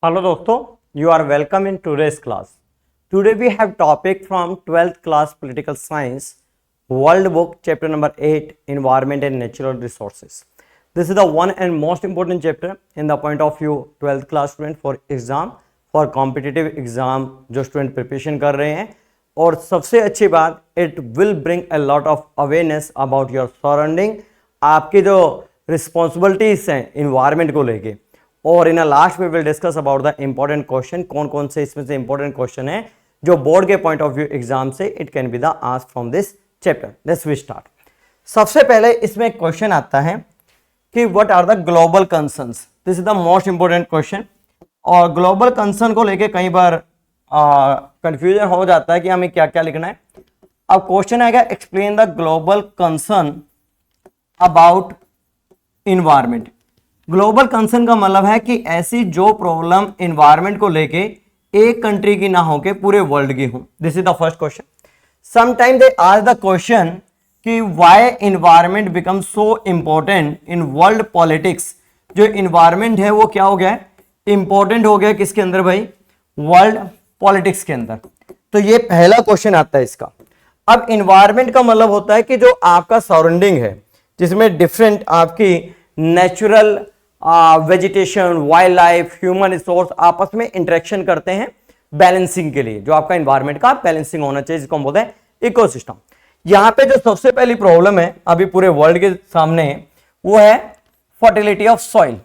Hello दोस्तों, you are welcome in today's class. Today we have topic from 12th class political science, world book chapter number 8, environment and natural resources. This is the one and most important chapter in the point of view 12th class student for exam, for competitive exam जो student preparation कर रहे हैं. और सबसे अच्छी बात, it will bring a lot of awareness about your surrounding, आपकी जो responsibilities हैं environment को लेके. और in last we will discuss about the important question, कौन कौन से इसमें से इंपॉर्टेंट क्वेश्चन है जो बोर्ड के पॉइंट ऑफ व्यू एग्जाम से it can be the asked from this chapter. Let's we start. सबसे पहले इसमें क्वेश्चन आता है कि what are the global concerns. This is the most important question. और ग्लोबल कंसर्न को लेके कई बार कंफ्यूजन हो जाता है कि हमें क्या क्या लिखना है. अब क्वेश्चन आएगा, explain the global concern about environment. Global concern का मतलब है कि ऐसी जो प्रॉब्लम इन्वायरमेंट को लेके एक कंट्री की ना होके पूरे वर्ल्ड की हो. This is the first question. Sometime they ask the question कि why environment become so important in world politics. जो इन्वायरमेंट है वो क्या हो गया है, इंपॉर्टेंट हो गया किसके अंदर भाई, वर्ल्ड पॉलिटिक्स के अंदर. तो ये पहला क्वेश्चन आता है इसका. अब इन्वायरमेंट का मतलब होता है कि जो आपका सराउंडिंग है जिसमें डिफरेंट आपकी natural vegetation, wild life, human resource आपस में इंटरेक्शन करते हैं बैलेंसिंग के लिए. जो आपका इन्वायरमेंट का बैलेंसिंग होना चाहिए, जिसको हम बोलते हैं इकोसिस्टम. यहां पे जो सबसे पहली प्रॉब्लम है अभी पूरे वर्ल्ड के सामने वो है फर्टिलिटी ऑफ सॉइल.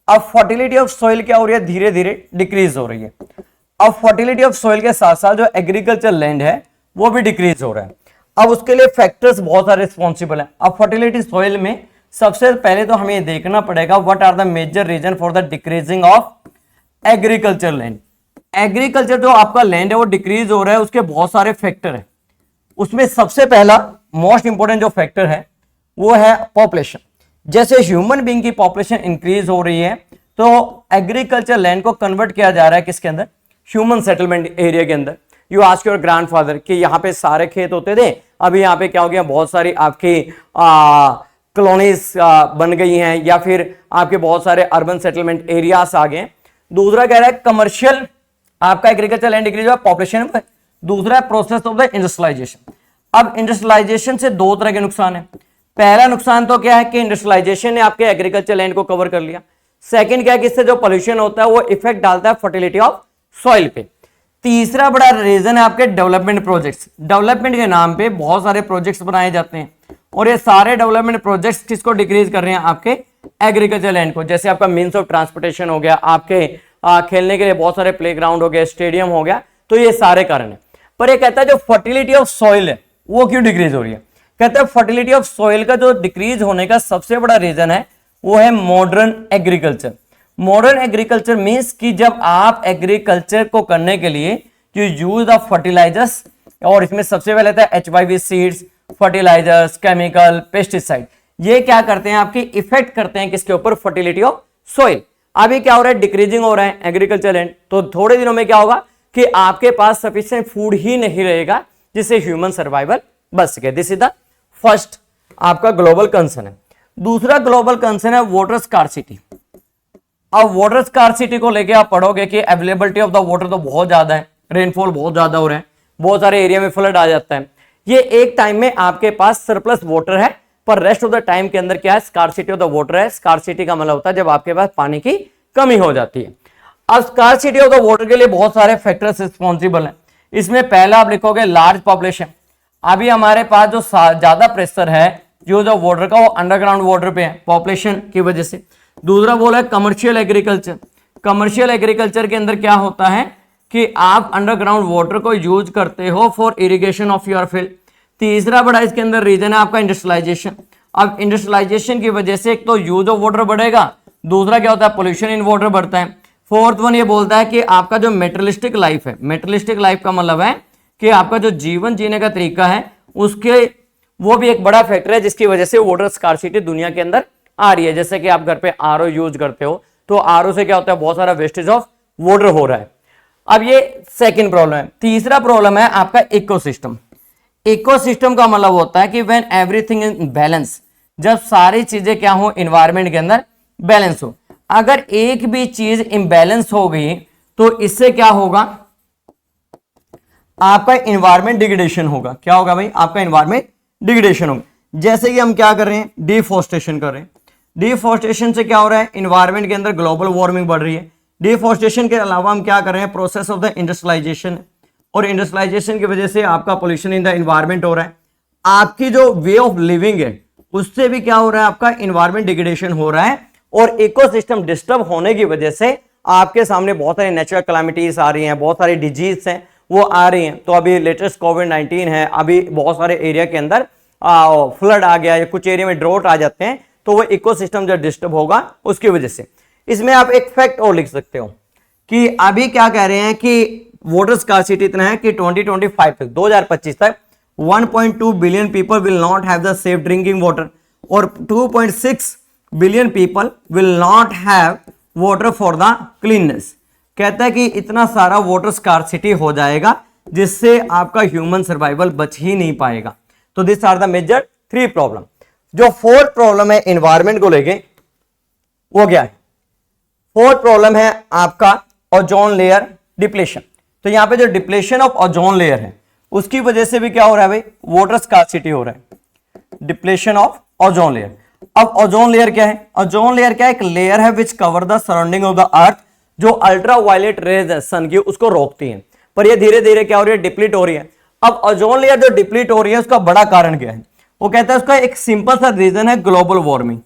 अब फर्टिलिटी ऑफ सॉइल क्या हो रही है, धीरे धीरे डिक्रीज हो रही है. अब फर्टिलिटी ऑफ सॉइल के साथ साथ जो एग्रीकल्चर लैंड है वो भी डिक्रीज हो रहा है. अब उसके लिए फैक्टर्स बहुत सारे रिस्पॉन्सिबल है. अब फर्टिलिटी सॉइल में सबसे पहले तो हमें देखना पड़ेगा what are the major reason for the decreasing of agriculture land. Agriculture जो आपका लैंड है वो डिक्रीज हो रहा है, उसके बहुत सारे फैक्टर है. उसमें सबसे पहला मोस्ट इंपॉर्टेंट जो फैक्टर है वो है पॉपुलेशन. जैसे ह्यूमन बीइंग की पॉपुलेशन इंक्रीज हो रही है तो एग्रीकल्चर लैंड को कन्वर्ट किया जा रहा है किसके अंदर, ह्यूमन सेटलमेंट एरिया के अंदर. यू आस्क योर ग्रैंडफादर कि यहाँ पे सारे खेत होते थे, अभी यहाँ पे क्या हो गया, बहुत सारी आपकी कॉलोनीज बन गई हैं या फिर आपके बहुत सारे अर्बन सेटलमेंट एरियाज आ गए. दूसरा कह रहा है कमर्शियल आपका एग्रीकल्चर लैंड डिक्रीज हुआ, पॉपुलेशन. दूसरा है प्रोसेस ऑफ द इंडस्ट्रियलाइजेशन. अब इंडस्ट्रियलाइजेशन से दो तरह के नुकसान है. पहला नुकसान तो क्या है कि इंडस्ट्रियलाइजेशन ने आपके एग्रीकल्चर लैंड को कवर कर लिया. सेकंड क्या है कि इससे जो पॉल्यूशन होता है वो इफेक्ट डालता है फर्टिलिटी ऑफ सॉइल पे. तीसरा बड़ा रीजन है आपके डेवलपमेंट प्रोजेक्ट्स. डेवलपमेंट के नाम पे बहुत सारे प्रोजेक्ट्स बनाए जाते हैं और ये सारे डेवलपमेंट प्रोजेक्ट्स किसको डिक्रीज कर रहे हैं, आपके एग्रीकल्चर लैंड को. जैसे आपका मीन्स ऑफ ट्रांसपोर्टेशन हो गया, आपके खेलने के लिए बहुत सारे प्लेग्राउंड हो गए, स्टेडियम हो गया. तो ये सारे कारण है. पर ये कहता है जो फर्टिलिटी ऑफ सॉइल है वो क्यों डिक्रीज हो रही है. कहता है फर्टिलिटी ऑफ सॉइल का जो डिक्रीज होने का सबसे बड़ा रीजन है वो है modern agriculture. Modern agriculture means कि जब आप एग्रीकल्चर को करने के लिए जो यूज ऑफ फर्टिलाइजर्स, और इसमें सबसे पहले था HYV seeds, fertilisers, chemical, pesticide, ये क्या करते हैं, आपकी इफेक्ट करते हैं किसके ऊपर, फर्टिलिटी ऑफ सॉइल. अभी क्या हो रहा है, डिक्रीजिंग हो रहा है एग्रीकल्चर लैंड. तो थोड़े दिनों में क्या होगा कि आपके पास सफिशिएंट फूड ही नहीं रहेगा जिससे ह्यूमन सर्वाइवल बच सके. दिस इज द फर्स्ट आपका ग्लोबल कंसर्न है. दूसरा ग्लोबल कंसर्न है वाटर स्कार्सिटी. अब वाटर स्कार्सिटी को लेके आप पढ़ोगे कि अवेलेबिलिटी ऑफ द वाटर तो बहुत ज्यादा है, रेनफॉल बहुत ज्यादा हो रहा है, बहुत सारे एरिया में फ्लड आ जाता है. ये एक टाइम में आपके पास सरप्लस वाटर है पर रेस्ट ऑफ द टाइम के अंदर क्या है, स्कार्सिटी ऑफ द वाटर है. स्कार्सिटी का मतलब होता है जब आपके पास पानी की कमी हो जाती है. अब स्कार्सिटी ऑफ द वाटर के लिए बहुत सारे फैक्टर्स रिस्पॉन्सिबल हैं. इसमें पहला आप लिखोगे लार्ज पॉपुलेशन. अभी हमारे पास जो ज्यादा प्रेशर है जो वाटर का वो अंडरग्राउंड वाटर पे है पॉपुलेशन की वजह से. दूसरा बोला है कमर्शियल एग्रीकल्चर. कमर्शियल एग्रीकल्चर के अंदर क्या होता है कि आप अंडरग्राउंड वाटर को यूज करते हो for irrigation of your field. तीसरा बड़ा इसके अंदर रीजन है आपका इंडस्ट्रियलाइजेशन. अब इंडस्ट्रियलाइजेशन की वजह से एक तो यूज ऑफ वाटर बढ़ेगा, दूसरा क्या होता है पोल्यूशन इन वाटर बढ़ता है. फोर्थ वन ये बोलता है कि आपका जो मेटेरियलिस्टिक लाइफ है, मेटेरियलिस्टिक लाइफ का मतलब है कि आपका जो जीवन जीने का तरीका है उसके वो भी एक बड़ा फैक्टर है जिसकी वजह से वाटर स्कार्सिटी दुनिया के अंदर आ रही है. जैसे कि आप घर पे RO यूज करते हो तो RO से क्या होता है, बहुत सारा वेस्टेज ऑफ वाटर हो रहा है. अब ये सेकंड प्रॉब्लम है. तीसरा प्रॉब्लम है आपका इकोसिस्टम. इकोसिस्टम का मतलब होता है कि व्हेन एवरीथिंग इन बैलेंस, जब सारी चीजें क्या हो, एनवायरनमेंट के अंदर बैलेंस हो. अगर एक भी चीज इंबैलेंस हो गई तो इससे क्या होगा, आपका एनवायरमेंट डिग्रेडेशन होगा। क्या होगा भाई, आपका एनवायरमेंट डिग्रेडेशन होगा। जैसे कि हम क्या कर रहे हैं, डिफॉरेस्टेशन कर रहे हैं। डिफॉरेस्टेशन से क्या हो रहा है, एनवायरमेंट के अंदर ग्लोबल वार्मिंग बढ़ रही है। डिफॉरेस्टेशन के अलावा हम क्या कर रहे हैं, प्रोसेस ऑफ द इंडस्ट्रियलाइजेशन, और इंडस्ट्रियलाइजेशन की वजह से आपका पोल्यूशन इन द एनवायरमेंट हो रहा है। आपकी जो वे ऑफ लिविंग है उससे भी क्या हो रहा है, आपका एनवायरमेंट डिग्रेडेशन हो रहा है, और इकोसिस्टम डिस्टर्ब होने की वजह से आपके सामने बहुत सारी नेचुरल कैलामिटीज आ रही हैं, बहुत सारी डिजीज हैं वो आ रही हैं। तो अभी लेटेस्ट कोविड-19 है, अभी बहुत सारे एरिया के अंदर फ्लड आ गया, या कुछ एरिया में ड्रॉट आ जाते हैं, तो वो इकोसिस्टम जो डिस्टर्ब होगा उसकी वजह से। इसमें आप एक फैक्ट और लिख सकते हो कि अभी क्या कह रहे हैं कि वाटर स्कार्सिटी इतना है कि 2025 तक, 2025 तक 1.2 billion people will not have the safe drinking water, और 2.6 billion people will not have water for the cleanness. कहता है कि इतना सारा वाटर स्कार्सिटी हो जाएगा जिससे आपका ह्यूमन सर्वाइवल बच ही नहीं पाएगा। तो this are the major 3 problem. जो 4th प्रॉब्लम है एनवायरमेंट को लेके, वो क्या है, 4th प्रॉब्लम है आपका ओजोन लेयर डिप्लेशन। तो यहां पे जो डिप्लेशन ऑफ ओजोन लेयर है उसकी वजह से भी क्या हो रहा है भाई, वाटर स्कार्सिटी हो रहा है, डिप्लेशन ऑफ ओजोन लेयर। अब ओजोन लेयर क्या है, ओजोन लेयर क्या है, एक लेयर है which cover the surrounding of the earth, जो अल्ट्रा वायलेट रेज है सन की उसको रोकती है, पर ये धीरे धीरे क्या हो रही है, डिप्लीट हो रही है। अब ओजोन लेयर जो डिप्लीट हो रही है उसका बड़ा कारण क्या है, वो कहता है उसका एक सिंपल सा रीजन है ग्लोबल वार्मिंग।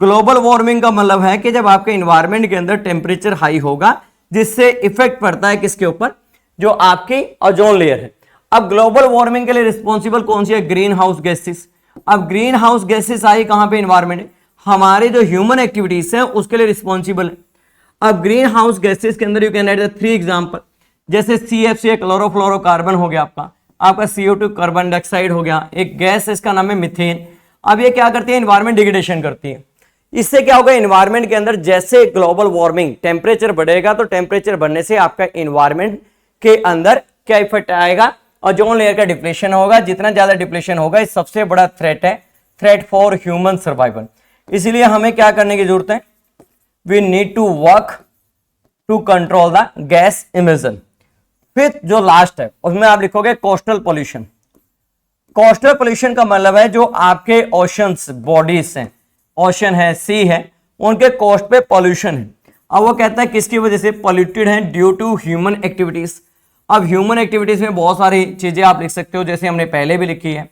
ग्लोबल वार्मिंग का मतलब है कि जब आपके एनवायरमेंट के अंदर टेम्परेचर हाई होगा जिससे इफेक्ट पड़ता है किसके ऊपर, जो आपकी ओजोन लेयर है। अब ग्लोबल वार्मिंग के लिए रिस्पॉन्सिबल कौन सी है, ग्रीन हाउस गैसेस। अब ग्रीन हाउस गैसेस आई कहां पे, एनवायरमेंट है, हमारे जो ह्यूमन एक्टिविटीज है उसके लिए रिस्पॉन्सिबल है। अब ग्रीन हाउस गैसेस के अंदर you can write the 3 example, जैसे CFC क्लोरोफ्लोरोकार्बन हो गया, आपका CO2 कार्बन डाइऑक्साइड हो गया, एक गैस इसका नाम है मीथेन। अब ये क्या करती है, एनवायरमेंट डिग्रेडेशन करती है। इससे क्या होगा, एनवायरमेंट के अंदर जैसे ग्लोबल वार्मिंग टेम्परेचर बढ़ेगा तो टेम्परेचर बढ़ने से आपका एनवायरमेंट के अंदर क्या इफेक्ट आएगा, ओजोन लेयर का डिप्लेशन होगा। जितना ज्यादा डिप्लेशन होगा इस सबसे बड़ा थ्रेट है, थ्रेट फॉर ह्यूमन सर्वाइवल। इसलिए हमें क्या करने की जरूरत है, we need to work to control the gas emission. फिर जो लास्ट है उसमें आप लिखोगे कोस्टल पोल्यूशन। कोस्टल पोल्यूशन का मतलब है जो आपके ओशंस बॉडीज हैं, ओशन है, सी है, उनके कोस्ट पे पोल्यूशन है। अब वो कहता है किसकी वजह से पॉल्यूटेड है, ड्यू टू ह्यूमन एक्टिविटीज। अब ह्यूमन एक्टिविटीज में बहुत सारी चीजें आप लिख सकते हो, जैसे हमने पहले भी लिखी है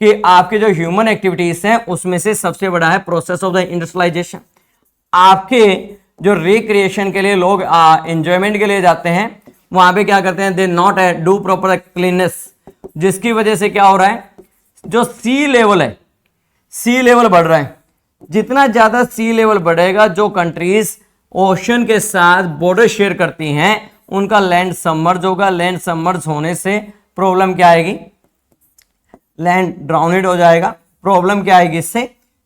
कि आपके जो ह्यूमन एक्टिविटीज हैं उसमें से सबसे बड़ा है प्रोसेस ऑफ द इंडस्ट्रियलाइजेशन। आपके जो रिक्रिएशन के लिए लोग एंजॉयमेंट के लिए जाते हैं, वहां पे क्या करते हैं, they not do proper cleanness, जिसकी वजह से क्या हो रहा है, जो सी लेवल है, सी लेवल बढ़ रहा है। जितना ज्यादा सी लेवल बढ़ेगा, जो कंट्रीज ओशन के साथ बॉर्डर शेयर करती हैं उनका लैंड सबमर्ज होगा। लैंड सबमर्ज होने से प्रॉब्लम क्या आएगी, लैंड ड्राउनेड हो जाएगा। प्रॉब्लम क्या आएगी इससे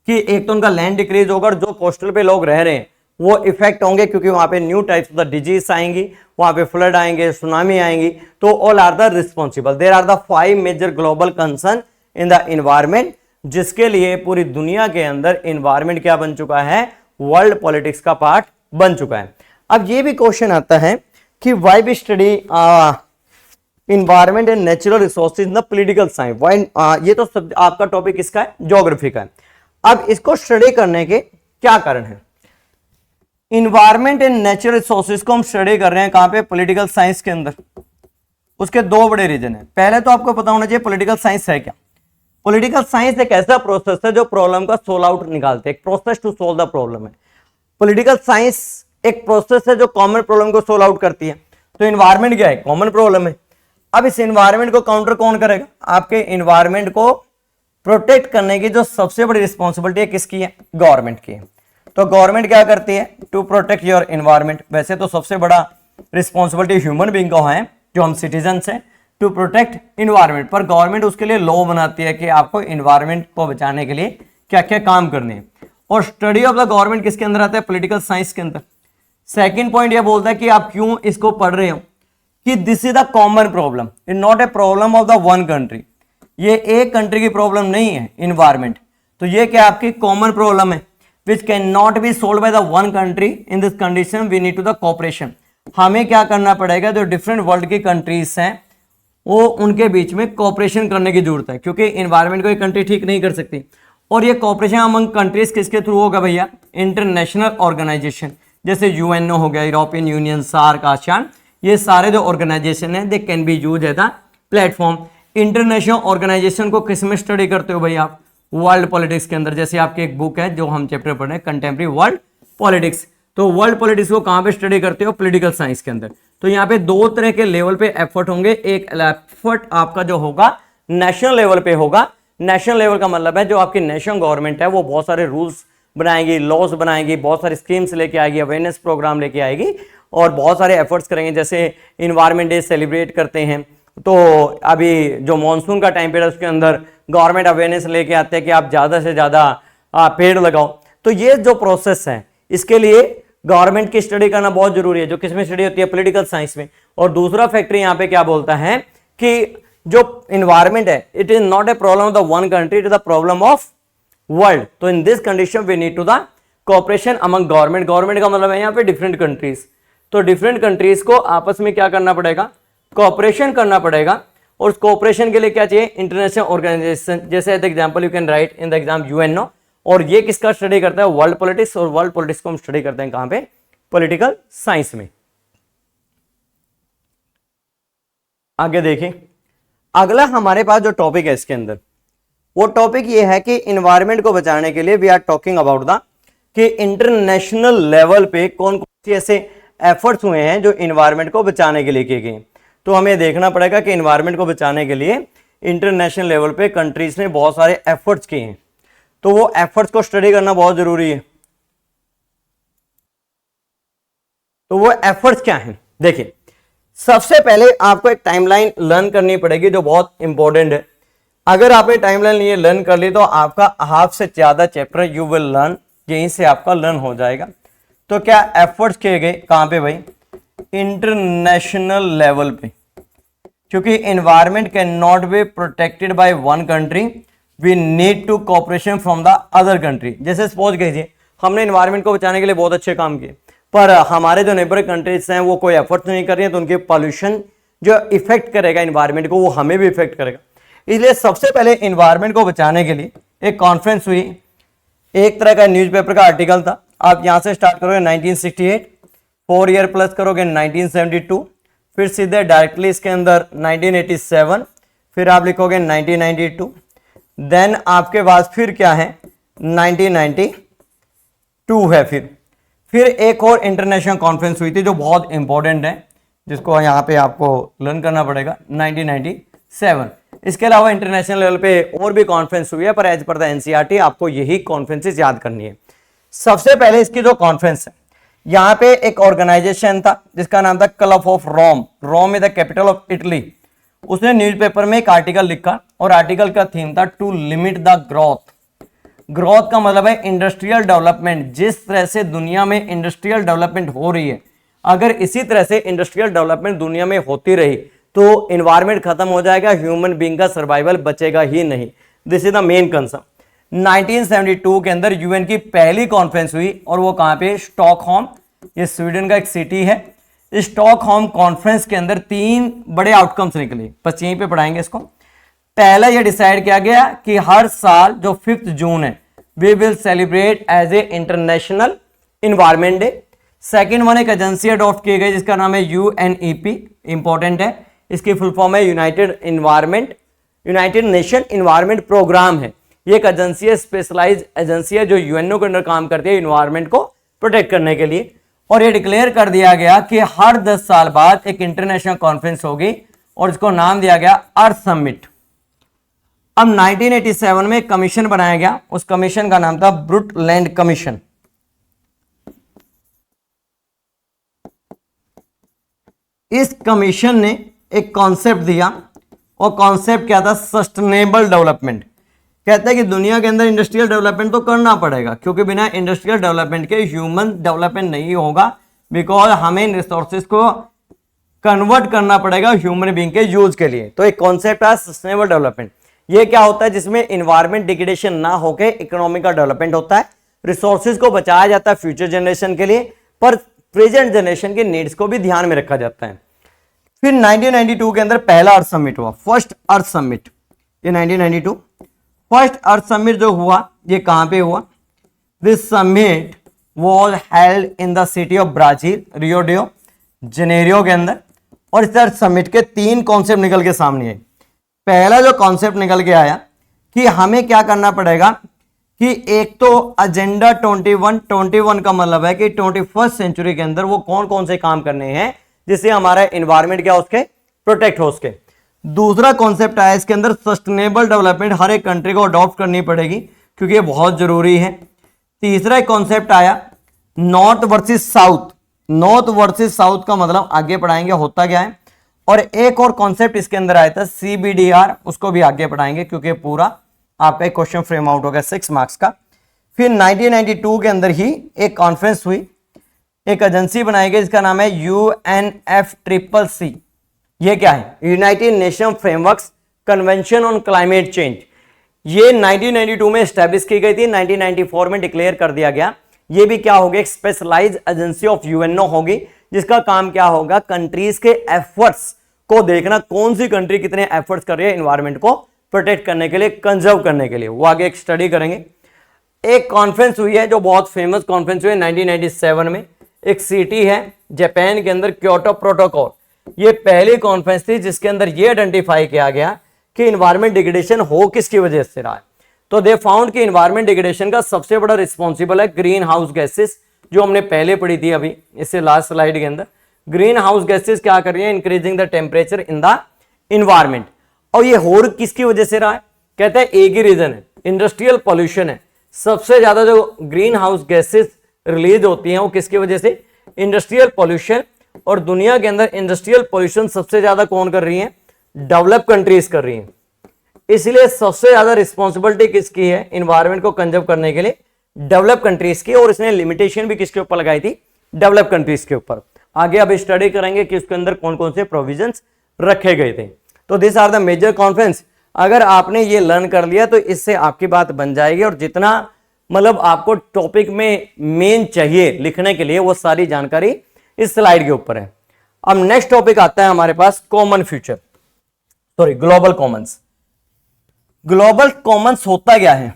कि एक तो उनका लैंड डिक्रीज होगा, और जो कोस्टल पे लोग रह रहे हैं वो इफेक्ट होंगे, क्योंकि वहां पे new types of the disease आएंगी, वहां पे फ्लड आएंगे, सुनामी आएंगी। तो all are the responsible. There are the 5 major global concern in the environment, जिसके लिए पूरी दुनिया के अंदर एनवायरमेंट क्या बन चुका है, वर्ल्ड पॉलिटिक्स का पार्ट बन चुका है। अब ये भी क्वेश्चन आता है कि why we study environment and natural resources in the political science. Why, ये तो सब आपका टॉपिक इसका है, ज्योग्राफी का है। अब इसको स्टडी करने के क्या कारण है, इन्वायरमेंट एंड नेचुरल रिसोर्सेज को हम स्टडी कर रहे हैं कहां पे, पॉलिटिकल साइंस के अंदर। उसके 2 बड़े रीजन है। पहले तो आपको पता होना चाहिए पॉलिटिकल साइंस है क्या। पॉलिटिकल साइंस एक ऐसा प्रोसेस है जो प्रॉब्लम का सोल्व आउट निकालते हैं, एक process to solve the problem है। पॉलिटिकल साइंस एक प्रोसेस है जो कॉमन प्रॉब्लम को सोल्व आउट करती है। तो इन्वायरमेंट क्या है, कॉमन प्रॉब्लम है। अब इस इन्वायरमेंट को काउंटर कौन करेगा, आपके इन्वायरमेंट को प्रोटेक्ट करने की जो सबसे बड़ी रिस्पॉन्सिबिलिटी है किसकी है, गवर्नमेंट की है। तो गवर्नमेंट क्या करती है, टू प्रोटेक्ट योर इन्वायरमेंट। वैसे तो सबसे बड़ा रिस्पॉन्सिबिलिटी ह्यूमन बीइंग का है, जो हम सिटीजन्स हैं, टू प्रोटेक्ट इन्वायरमेंट। पर गवर्नमेंट उसके लिए लॉ बनाती है कि आपको इन्वायरमेंट को बचाने के लिए क्या क्या काम करने हैं। और स्टडी ऑफ द गवर्नमेंट किसके अंदर आता है, पॉलिटिकल साइंस के अंदर। सेकंड पॉइंट ये बोलता है कि आप क्यों इसको पढ़ रहे हो, कि this is the common problem, it not a problem of the one country. ये एक कंट्री की प्रॉब्लम नहीं है इन्वायरमेंट, तो ये क्या आपकी कॉमन प्रॉब्लम है। Which can not be solve by the one country, in this condition we need to the cooperation. हमें क्या करना पड़ेगा, जो डिफरेंट वर्ल्ड की कंट्रीज हैं वो उनके बीच में कोऑपरेशन करने की जरूरत है, क्योंकि इन्वायरमेंट को एक कंट्री ठीक नहीं कर सकती। और ये कोऑपरेशन अमंग कंट्रीज किसके थ्रू होगा भैया, इंटरनेशनल ऑर्गेनाइजेशन, जैसे यूएनओ हो गया, यूरोपियन यूनियन, सार्क, आसियान, ये सारे जो ऑर्गेनाइजेशन है they can be use as a platform. International organisation को किस में स्टडी करते हो भैया आप, वर्ल्ड पॉलिटिक्स के अंदर। जैसे आपकी एक बुक है जो हम चैप्टर पढ़ रहे हैं, कंटेम्प्रेरी वर्ल्ड पॉलिटिक्स, तो वर्ल्ड पॉलिटिक्स को कहां पे स्टडी करते हो, पॉलिटिकल साइंस के अंदर। तो यहाँ पे दो तरह के लेवल पे एफर्ट होंगे, एक एफर्ट आपका जो होगा नेशनल लेवल पे होगा। नेशनल लेवल का मतलब है जो आपकी नेशनल गवर्नमेंट है वो बहुत सारे रूल्स बनाएगी, लॉज बनाएगी, बहुत सारी स्कीम्स लेके आएगी, अवेयरनेस प्रोग्राम लेके आएगी और बहुत सारे एफर्ट्स करेंगे। जैसे इन्वायरमेंट डे सेलिब्रेट करते हैं, तो अभी जो मॉनसून का टाइम पीरियड है उसके अंदर गवर्नमेंट अवेयरनेस लेके आते हैं कि आप ज़्यादा से ज़्यादा पेड़ लगाओ। तो ये जो प्रोसेस है इसके लिए गवर्नमेंट की स्टडी करना बहुत जरूरी है, जो किसमें स्टडी होती है, पॉलिटिकल साइंस में। और दूसरा फैक्टर यहाँ पे क्या बोलता है कि जो इन्वायरमेंट है it is not a problem of the one country, it is the problem of world. तो in this condition we need to the cooperation among government. Government का मतलब है यहाँ पे डिफरेंट कंट्रीज, तो डिफरेंट कंट्रीज को आपस में क्या करना पड़ेगा, कोऑपरेशन करना पड़ेगा। और उस कोऑपरेशन के लिए क्या चाहिए, इंटरनेशनल ऑर्गेनाइजेशन। जैसे example you can write in the exam UNO, और ये किसका स्टडी करता है, वर्ल्ड पॉलिटिक्स। और वर्ल्ड पॉलिटिक्स को हम स्टडी करते हैं कहां पे, पॉलिटिकल साइंस में। आगे देखिए, अगला हमारे पास जो टॉपिक है इसके अंदर, वो टॉपिक ये है कि इन्वायरमेंट को बचाने के लिए we are talking about the कि इंटरनेशनल लेवल पे कौन कौन से ऐसे एफर्ट्स हुए हैं जो इन्वायरमेंट को बचाने के लिए किए गए। तो हमें देखना पड़ेगा कि इन्वायरमेंट को बचाने के लिए इंटरनेशनल लेवल पे कंट्रीज ने बहुत सारे एफर्ट्स किए हैं, तो वो एफर्ट्स को स्टडी करना बहुत जरूरी है। तो वो एफर्ट्स क्या हैं, देखिए सबसे पहले आपको एक टाइमलाइन लर्न करनी पड़ेगी जो बहुत इंपॉर्टेंट है। अगर आपने टाइमलाइन ये लर्न कर ली तो आपका हाफ से ज्यादा चैप्टर यू विल लर्न, यहीं से आपका लर्न हो जाएगा। तो क्या एफर्ट्स किए गए कहां पे भाई, इंटरनेशनल लेवल पे, क्योंकि environment can not be protected by one country, we need to cooperation from the other country. जैसे सपोज कीजिए हमने एनवायरमेंट को बचाने के लिए बहुत अच्छे काम किए, पर हमारे जो नेबर कंट्रीज हैं वो कोई एफर्ट नहीं कर रही है, तो उनके पॉल्यूशन जो इफेक्ट करेगा एनवायरमेंट को वो हमें भी इफेक्ट करेगा। इसलिए सबसे पहले एनवायरमेंट को बचाने के लिए एक कॉन्फ्रेंस हुई, एक तरह का न्यूज़पेपर का आर्टिकल था। आप यहां से स्टार्ट करोगे 1968, 4 ईयर प्लस करोगे 1972, फिर सीधे डायरेक्टली इसके अंदर 1987, फिर आप लिखोगे 1992, देन आपके पास फिर क्या है 1992 है। फिर एक और इंटरनेशनल कॉन्फ्रेंस हुई थी जो बहुत इंपॉर्टेंट है, जिसको यहाँ पे आपको लर्न करना पड़ेगा, 1997। इसके अलावा इंटरनेशनल लेवल पे और भी कॉन्फ्रेंस हुई है, पर एज पर द एनसीईआरटी आपको यही कॉन्फ्रेंसेस याद करनी है। सबसे पहले इसकी जो कॉन्फ्रेंस है, यहाँ पे एक ऑर्गेनाइजेशन था जिसका नाम था club of Rome. Rome is the capital of Italy. उसने न्यूज़पेपर में एक आर्टिकल लिखा और आर्टिकल का थीम था to limit the growth. Growth का मतलब है इंडस्ट्रियल डेवलपमेंट। जिस तरह से दुनिया में इंडस्ट्रियल डेवलपमेंट हो रही है, अगर इसी तरह से इंडस्ट्रियल डेवलपमेंट दुनिया में होती रही तो एनवायरमेंट खत्म हो जाएगा, ह्यूमन बीइंग का सर्वाइवल बचेगा ही नहीं। This is the main concern. 1972 के अंदर यूएन की पहली कॉन्फ्रेंस हुई और वो कहां पे, स्टॉकहोम, ये स्वीडन का एक सिटी है। स्टॉकहोम कॉन्फ्रेंस के अंदर 3 बड़े आउटकम्स निकले, बस यहीं पे पढ़ाएंगे इसको। पहला ये डिसाइड किया गया कि हर साल जो 5 जून है we will celebrate as a international environment day. Second one एक एजेंसी अडॉप्ट की गई जिसका नाम है यूएनईपी, इंपॉर्टेंट है, इसकी फुल फॉर्म है यूनाइटेड नेशन एनवायरमेंट प्रोग्राम है। ये एक एजेंसी है, स्पेशलाइज एजेंसी है जो यूएनओ के अंदर काम करती है एनवायरमेंट को प्रोटेक्ट करने के लिए। और ये डिक्लेयर कर दिया गया कि हर 10 साल बाद एक इंटरनेशनल कॉन्फ्रेंस होगी और इसको नाम दिया गया अर्थ समिट। अब 1987 में एक कमीशन बनाया गया, उस कमीशन का नाम था ब्रुटलैंड कमीशन। इस कमीशन ने एक कॉन्सेप्ट दिया और कॉन्सेप्ट क्या था, सस्टेनेबल डेवलपमेंट। कहता है कि दुनिया के अंदर इंडस्ट्रियल डेवलपमेंट तो करना पड़ेगा, क्योंकि बिना इंडस्ट्रियल डेवलपमेंट के ह्यूमन डेवलपमेंट नहीं होगा, बिकॉज हमें इन रिसोर्सेज को कन्वर्ट करना पड़ेगा ह्यूमन बीइंग के यूज के लिए। तो एक कॉन्सेप्ट है सस्टेनेबल डेवलपमेंट। ये क्या होता है, जिसमें इन्वायरमेंट डिग्रेडेशन ना होकर इकोनॉमिक का डेवलपमेंट होता है। रिसोर्सेज को बचाया जाता है फ्यूचर जनरेशन के लिए, पर प्रेजेंट जनरेशन के नीड्स को भी ध्यान में रखा जाता है। फिर 1992 के अंदर पहला अर्थ समिट हुआ, फर्स्ट अर्थ समिट, ये 1992 फर्स्ट अर्थ समिट जो हुआ ये कहां पे हुआ? This summit was held in the city of Brazil, Rio de Janeiro के अंदर। और इस अर्थ समिट के 3 कॉन्सेप्ट निकल के सामने आए। पहला जो कॉन्सेप्ट निकल के आया कि हमें क्या करना पड़ेगा कि एक तो एजेंडा 21 का मतलब है कि 21st सेंचुरी के अंदर वो कौन कौन से काम करने हैं जिससे हमारा एनवायरमेंट क्या उसके प्रोटेक्ट हो उसके। दूसरा कॉन्सेप्ट आया इसके अंदर सस्टेनेबल डेवलपमेंट हर एक कंट्री को अडॉप्ट करनी पड़ेगी क्योंकि ये बहुत जरूरी है। तीसरा एक कॉन्सेप्ट आया north versus south. North versus south का मतलब आगे पढ़ाएंगे होता क्या है। और एक और कॉन्सेप्ट इसके अंदर आया था CBDR, उसको भी आगे पढ़ाएंगे क्योंकि पूरा आपका एक क्वेश्चन फ्रेम आउट हो गया 6 मार्क्स का। फिर 1992 के अंदर ही एक कॉन्फ्रेंस हुई, एक एजेंसी बनाई गई जिसका नाम है UNFCCC। ये क्या है? United nation framework convention on climate change. ये 1992 में एस्टेब्लिश की गई थी, 1994 में डिक्लेयर कर दिया गया। ये भी क्या होगी? एक स्पेशलाइज्ड एजेंसी ऑफ UNO होगी जिसका काम क्या होगा? कंट्रीज के एफर्ट्स को देखना, कौन सी कंट्री कितने एफर्ट्स कर रही है एनवायरमेंट को प्रोटेक्ट करने के लिए, कंजर्व करने के लिए, वो आगे एक स्टडी करेंगे। एक कॉन्फ्रेंस हुई है जो बहुत फेमस कॉन्फ्रेंस हुई है 1997 में, एक सिटी है जापान के अंदर, क्योटो प्रोटोकॉल। ये पहली कॉन्फ्रेंस थी जिसके अंदर ये आइडेंटिफाई किया गया कि एनवायरमेंट डिग्रेडेशन हो किसकी वजह से रहा है। तो दे फाउंड कि एनवायरमेंट डिग्रेडेशन का सबसे बड़ा रिस्पॉन्सिबल है ग्रीन हाउस गैसेस, जो हमने पहले पढ़ी थी अभी इससे लास्ट स्लाइड के अंदर। ग्रीन हाउस गैसेस क्या कर रही है? Increasing the temperature in the environment. और ये हो किसकी वजह से रहा है? कहते हैं एक ही रीजन है, इंडस्ट्रियल पॉल्यूशन है। सबसे ज्यादा जो ग्रीन हाउस गैसेस रिलीज होती हैं वो किसकी वजह से? Industrial pollution. और दुनिया के अंदर इंडस्ट्रियल पॉल्यूशन सबसे ज्यादा कौन कर रही है? डेवलप कंट्रीज कर रही हैं। इसलिए सबसे ज्यादा रिस्पॉन्सिबिलिटी किसकी है एनवायरमेंट को कंजर्व करने के लिए? डेवलप कंट्रीज की। और इसने लिमिटेशन भी किसके ऊपर लगाई थी? डेवलप कंट्रीज के ऊपर। आगे अब स्टडी करेंगे कि उसके अंदर कौन कौन से प्रोविजंस रखे गए थे। तो this are the major conference. अगर आपने ये लर्न कर लिया तो इससे आपकी बात बन जाएगी, और जितना मतलब आपको टॉपिक में मेन चाहिए लिखने के लिए वो सारी जानकारी इस स्लाइड के ऊपर है। अब नेक्स्ट टॉपिक आता है हमारे पास common future, sorry global commons. Global commons होता क्या है?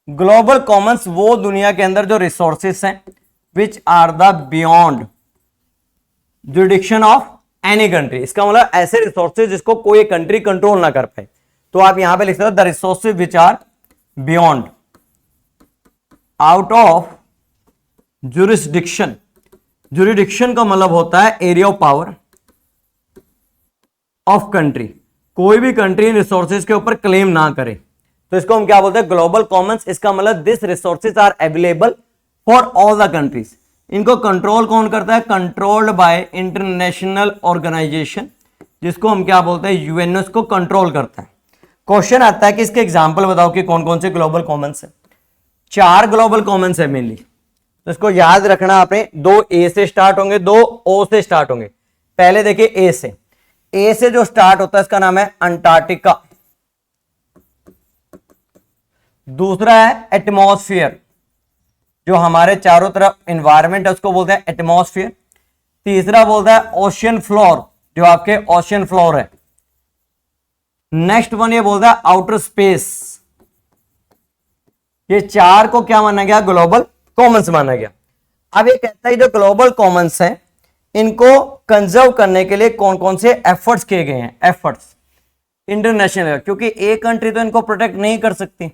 ग्लोबल कॉमन्स वो दुनिया के अंदर जो रिसोर्सेस हैं which are the beyond jurisdiction of any country. इसका मतलब ऐसे रिसोर्सेज जिसको कोई कंट्री कंट्रोल ना कर पाए। तो आप यहां पे लिख सकते हो the resources which are beyond out of jurisdiction. Jurisdiction का मतलब होता है area of power of country. कोई भी कंट्री रिसोर्सेज के ऊपर क्लेम ना करे तो इसको हम क्या बोलते हैं? Global commons. इसका मतलब this resources are available for all the countries. इनको कंट्रोल कौन करता है? कंट्रोल्ड बाय इंटरनेशनल ऑर्गेनाइजेशन, जिसको हम क्या बोलते हैं? यूएनओ को कंट्रोल करता है। क्वेश्चन आता है कि इसके एग्जांपल बताओ कि कौन कौन से ग्लोबल कॉमन्स है। 4 ग्लोबल कॉमन्स है मेनली, तो इसको याद रखना आपने। 2 ए से स्टार्ट होंगे, 2 ओ से स्टार्ट होंगे। पहले देखिए ए से। ए से जो स्टार्ट होता है इसका नाम है अंटार्कटिका। दूसरा है एटमॉस्फेयर, जो हमारे चारों तरफ एनवायरमेंट है उसको बोलते हैं एटमॉस्फेयर। तीसरा बोलता है ओशियन फ्लोर, जो आपके ओशियन फ्लोर है। नेक्स्ट वन ये बोलता है आउटर स्पेस। ये 4 को क्या माना गया? ग्लोबल कॉमन्स माना गया। अब ये कहता है जो ग्लोबल कॉमन्स है इनको कंजर्व करने के लिए कौन कौन से एफर्ट्स किए गए हैं? एफर्ट्स इंटरनेशनल, क्योंकि एक कंट्री तो इनको प्रोटेक्ट नहीं कर सकती,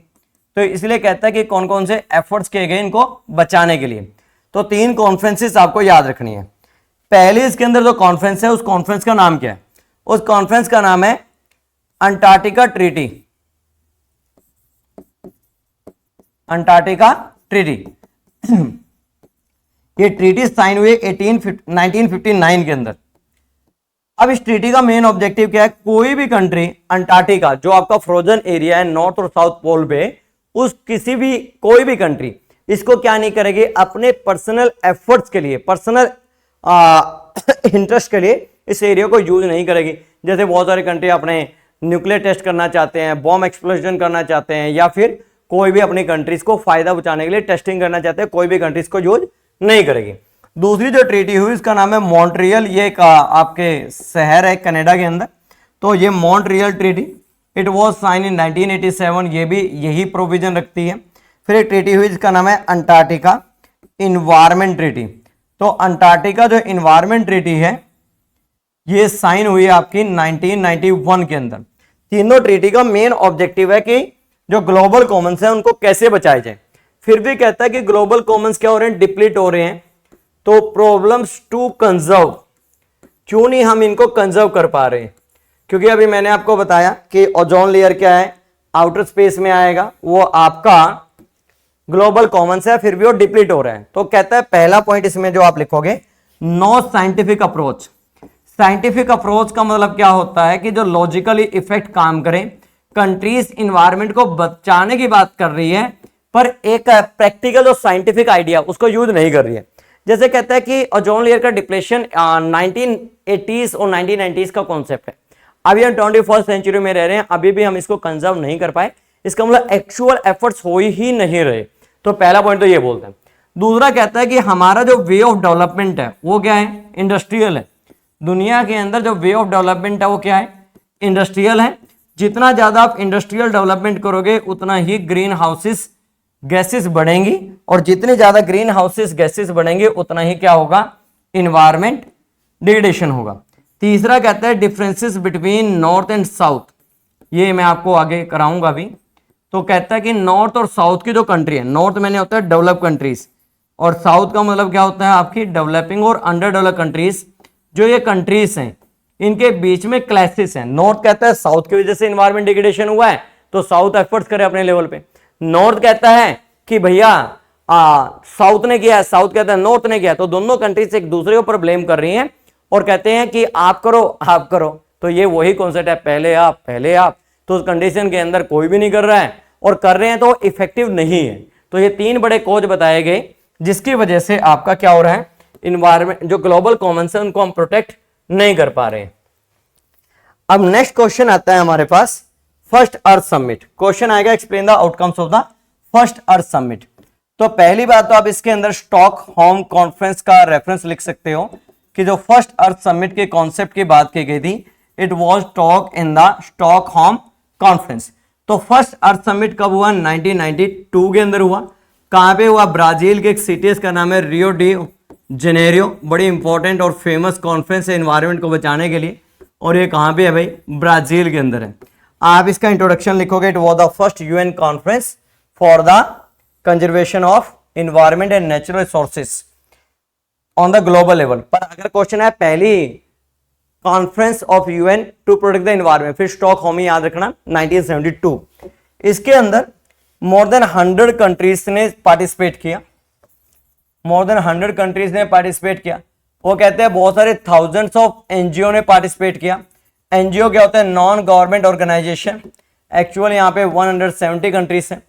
तो इसलिए कहता है कि कौन कौन से एफर्ट्स किए गए इनको बचाने के लिए। तो 3 कॉन्फ्रेंसेस आपको याद रखनी है। पहले इसके अंदर जो कॉन्फ्रेंस है उस कॉन्फ्रेंस का नाम क्या है? उस कॉन्फ्रेंस का नाम है अंटार्कटिका ट्रीटी। Antarctica treaty. ये ट्रीटी साइन हुई 1959 के अंदर। अब इस ट्रीटी का मेन ऑब्जेक्टिव क्या है? कोई भी कंट्री अंटार्कटिका जो आपका फ्रोजन एरिया है नॉर्थ और साउथ पोल पे, उस किसी भी कोई भी कंट्री इसको क्या नहीं करेगी? अपने पर्सनल एफर्ट्स के लिए, पर्सनल इंटरेस्ट के लिए इस एरिया को यूज नहीं करेगी। जैसे बहुत सारी कंट्री अपने न्यूक्लियर टेस्ट करना चाहते हैं, बॉम्ब एक्सप्लोजन करना चाहते हैं, या फिर कोई भी अपनी कंट्रीज को फायदा पहुंचाने के लिए टेस्टिंग करना चाहते हैं, कोई भी कंट्रीज को यूज नहीं करेगी। दूसरी जो ट्रीटी हुई इसका नाम है मॉन्ट्रियल, ये एक आपके शहर है कनाडा के अंदर। तो ये Montreal treaty it was sign in 1987, ये भी यही प्रोविजन रखती है। फिर एक ट्रीटी हुई जिसका नाम है अंटार्कटिका इन्वायरमेंट ट्रीटी। तो अंटार्कटिका जो इन्वायरमेंट ट्रीटी है ये साइन हुई है आपकी 1991 के अंदर। तीनों ट्रीटी का मेन ऑब्जेक्टिव है कि जो ग्लोबल कॉमन्स है उनको कैसे बचाया जाए। फिर भी कहता है कि ग्लोबल कॉमन्स क्या हो रहे हैं, डिप्लीट हो रहे हैं, तो प्रॉब्लम्स टू कंजर्व, क्यों नहीं हम इनको कंजर्व कर पा रहे हैं, क्योंकि अभी मैंने आपको बताया कि ओजोन लेयर क्या है, आउटर स्पेस में आएगा, वो आपका ग्लोबल कॉमन्स है, फिर भी वो डिप्लीट हो रहा है। तो कहता है पहला पॉइंट इसमें जो आप लिखोगे, no scientific approach. Scientific approach का मतलब क्या होता है कि जो लॉजिकली इफेक्ट काम करे, कंट्रीज इन्वायरमेंट को बचाने की बात कर रही है पर एक प्रैक्टिकल जो साइंटिफिक आइडिया उसको यूज नहीं कर रही है। जैसे कहता है कि ओजोन लेयर का डिप्लेशन 1980s और 1990s का कॉन्सेप्ट है, अभी हम 21st सेंचुरी में रह रहे हैं, अभी भी हम इसको कंजर्व नहीं कर पाए, इसका मतलब एक्चुअल एफर्ट्स हो ही नहीं रहे। तो पहला पॉइंट तो ये बोलते हैं। दूसरा कहता है कि हमारा जो वे ऑफ डेवलपमेंट है वो क्या है, इंडस्ट्रियल है। दुनिया के अंदर जो वे ऑफ डेवलपमेंट है वो क्या है, इंडस्ट्रियल है। जितना ज्यादा आप इंडस्ट्रियल डेवलपमेंट करोगे उतना ही ग्रीन हाउसेस गैसेस बढ़ेंगी, और जितने ज्यादा ग्रीन हाउसेस गैसेस बढ़ेंगे उतना ही क्या होगा, इन्वायरमेंट डिग्रेडेशन होगा। तीसरा कहता है differences between north and south, ये मैं आपको आगे कराऊंगा अभी। तो कहता है कि नॉर्थ और साउथ की जो कंट्री है, नॉर्थ मैंने होता है डेवलप कंट्रीज और साउथ का मतलब क्या होता है आपकी डेवलपिंग और अंडर डेवलप कंट्रीज। जो ये कंट्रीज हैं इनके बीच में क्लासेस हैं। नॉर्थ कहता है साउथ की वजह से इन्वायरमेंट डिग्रेडेशन हुआ है तो साउथ एफर्ट्स करे अपने लेवल पे। नॉर्थ कहता है कि भैया साउथ ने किया है, साउथ कहता है नॉर्थ ने किया, तो दोनों कंट्रीज एक दूसरे के ऊपर ब्लेम कर रही हैं और कहते हैं कि आप करो आप करो। तो ये वही कॉन्सेप्ट है, पहले आप। तो उस कंडीशन के अंदर कोई भी नहीं कर रहा है और कर रहे हैं तो इफेक्टिव नहीं है। तो ये तीन बड़े कॉज बताए गए जिसकी वजह से आपका क्या हो रहा है, इन्वायरमेंट जो ग्लोबल कॉमन्स है उनको हम प्रोटेक्ट नहीं कर पा रहे हैं। अब नेक्स्ट क्वेश्चन आता है हमारे पास, फर्स्ट अर्थ समिट। क्वेश्चन आएगा explain the outcomes of the first earth summit. तो पहली बात तो आप इसके अंदर स्टॉकहोम कॉन्फ्रेंस का रेफरेंस लिख सकते हो कि जो फर्स्ट अर्थ समिट के कॉन्सेप्ट की बात की गई थी, it was talk in the Stockholm conference. तो फर्स्ट अर्थ समिट कब हुआ, 1992 के अंदर हुआ। कहां पे हुआ, ब्राजील के एक सिटी का नाम है रियो डी जेनेरियो। बड़ी इंपॉर्टेंट और फेमस कॉन्फ्रेंस है एनवायरनमेंट को बचाने के लिए, और ये कहां पे है भाई, ब्राजील के अंदर है। आप इसका इंट्रोडक्शन लिखोगे, it was the first UN conference for the conservation of environment and natural resources on the global level. पर अगर क्वेश्चन है पहली conference of UN to protect the environment, फिर स्टॉकहोम याद रखना 1972। इसके अंदर मोर देन 100 कंट्रीज ने पार्टिसिपेट किया, मोर देन 100 कंट्रीज ने पार्टिसिपेट किया। वो कहते हैं बहुत सारे थाउजेंड्स ऑफ एनजीओ ने पार्टिसिपेट किया। एनजीओ क्या होता है, नॉन गवर्नमेंट ऑर्गेनाइजेशन। एक्चुअल यहाँ पे 170 कंट्रीज हैं।